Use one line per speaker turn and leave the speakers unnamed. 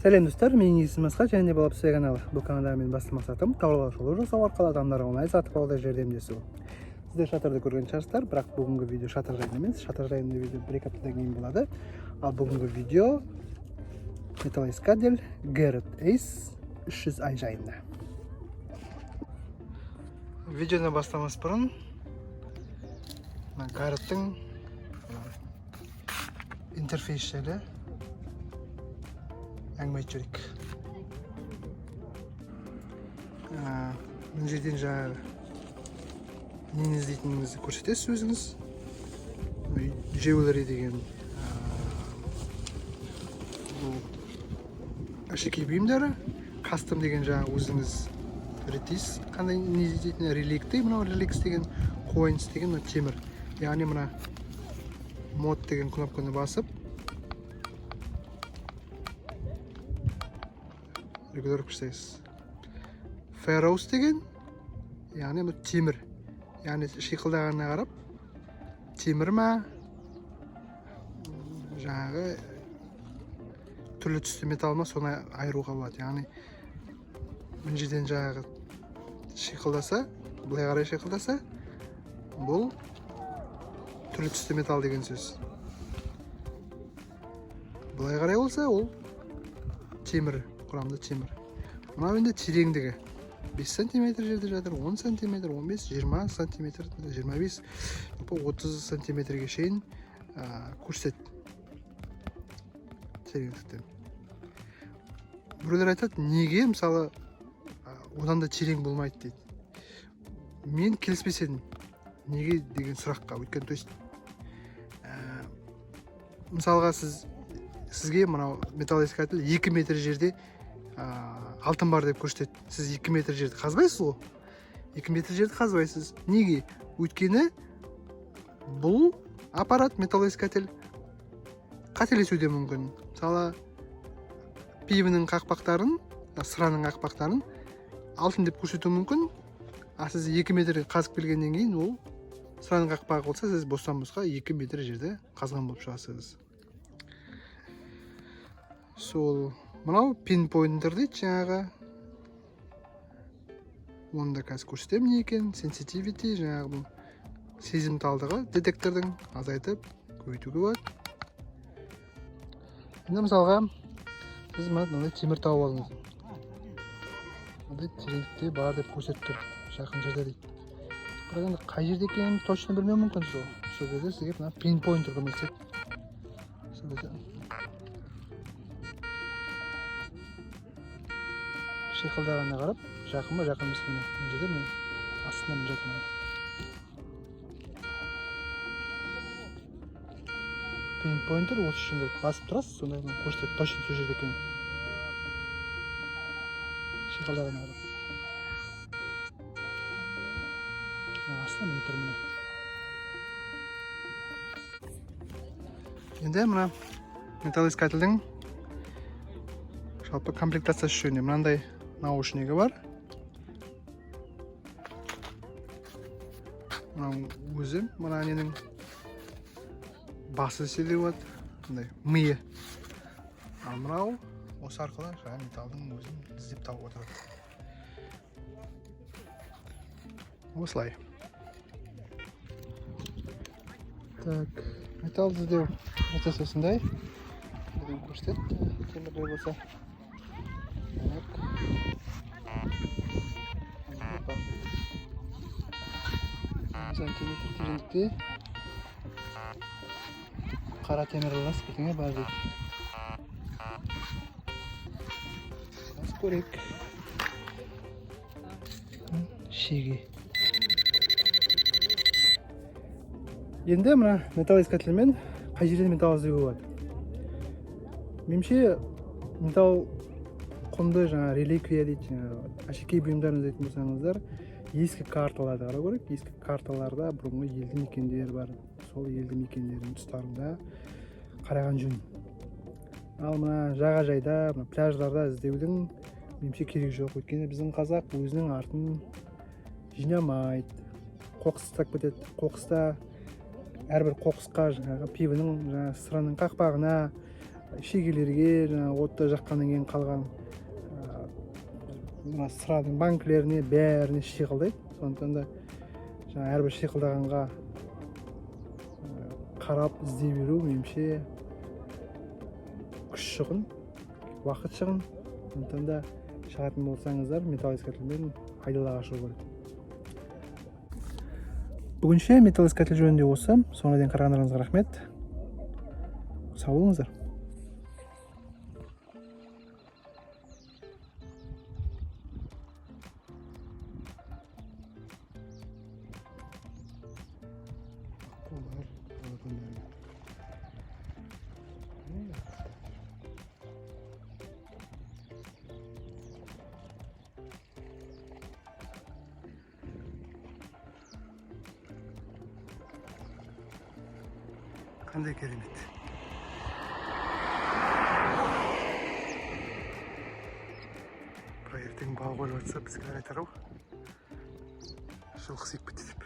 Сәлем достар, менің есімім Асқар, және болып сізге каналы. Бұл каналда мен басты мақсатым тауарлар шолу жасау арқылы адамдарға оңай сатып алуда жәрдемдесу. Сіздер шатырды көрген шығарсыздар, бірақ бүгінгі видео шатыр жайында емес, шатыр жайында видео бір-екі аптадан кейін болады. Ал бүгінгі видео Металлоискатель Garrett Ace 300i жайында. Видеоны бастамас бұрын Garrett'тің интерфейс жайлы әңгіме айтып жүрейік. Мына жерден жаңағы нені іздейтініңізді көрсетесіз өзіңіз. Jewelry деген бұл әшекей бұйымдары, кастом деген жаңағы өзіңіз реттейсіз. Қандай не іздейтін реликті, мынау реликс деген coins деген темір. Яғни мына мод деген кнопканы басып көріп көрсетесіз. Ferrous деген, яғни бұл темір. Яғни шиқылдағанына қарап, темір ма, жаңағы түрлі түсті металл ма, соны айыруға болады. Яғни мына жерден жаңағы шиқылдаса, былай қарай шиқылдаса, бұл түрлі түсті металл деген сөз. Былай қарай болса, ол темір, құрамды темір. Мынау енді тереңдігі 5 см жерде жатыр, 10 см, 15, 20 см, 25, 30 см-ге шейін көрсет тереңдіктен. Біреулер айтады, неге мысалы одан да терең болмайды дейді. Мен келіспес едім, неге деген сұраққа. Өйткені, то есть мысалға сізге мынау металлоискатель 2 метр жерде алтын бар деп көрсетеді. Сіз 2 метр жерді қазбайсыз ғой. 2 метр жерді қазбайсыз. Неге? Өйткені бұл аппарат металлоискатель қателесуде мүмкін. Мысалы, пивінің қақпақтарын, сыраның қақпақтарын алтын деп көрсету мүмкін. Сіз 2 метр қазып келгеннен кейін, ол сыраның қақпағы болса, сіз бостан-босқа 2 метр жерде қазған болып шығасыз. Сол мынау пинпойнтер дейді жаңағы. Оны да қазір көрсетемін не екен. Sensitivity жаңағы бұл сезімталдығы детектордың азайтып көбейтуге болады. Енді мысалға біз мынандай темір тауып алдыңыз. Мынандай тереңдікте бар деп көрсетіп тұр. Жақын жерде дейді. Бірақ енді қай жерде екенін точно білмеу мүмкін сол. Сол кезде сізге мына пинпойнтер көмектеседі. Сол кезде шиқылдағанына қарап, жақын ба, жақын емес міне. Мына жерде міне астында міне жатыр мына. Пинпойнтер осы үшін керек. Басып тұрасыз, сонда көрсетеді точно сол жерде екенін. Шиқылдағанына қарап. Астында міне тұр міне. Енді мына металлоискательдің жалпы комплектациясы жөнінде мынандай наушнигі бар. Мынау өзі, мына ненің басы десе де болады, мындай миы. Ал мынау осы арқылы жаңа металдың өзін іздеп тауып отырады. Осылай. Так, металл іздеу процесі осындай. Көрсетеді, темірлер болса. Сантиметр тереңдікте қара темір лас бірдеңе бар дейді. Бас көрейік. Шеге. Енді мына металлоискательмен қай жерден металл іздеуге болады? Меніңше металл құнды жаңа реликвия дейді, әшекей бұйымдарын іздейтін болсаңыздар, ескі карталарды қарау керек. Ескі карталарда бұрынғы елді мекендер бар. Сол елді мекендердің тұстарында қараған жөн. Ал мына жағажайда, пляждарда іздеудің меніңше керек жоқ. Өйткені біздің қазақ өзінің артын жинамайды. Қоқыс тастап кетеді. Қоқыста әрбір қоқысқа жаңағы пивінің, сыраның қақпағына, шегелерге, жаңағы отта жаққаннан кейін қалған мына сырадың банкілеріне бәріне шиқылдайды. Сондықтан да жаңа әрбір шиқылдағанға қарап іздей беру меніңше күш шығын, уақыт шығын. Сондықтан да шығатын болсаңыздар металлоискательмен айдалаға шығу керек. Бүгінше металлоискатель жөнінде осы. Соңына дейін қарағандарыңызға рахмет. Сау болыңыздар. Қандай керемет. Ертең балық ойлап жатса бізге қайтару. Жылқы сүйіп кетеді.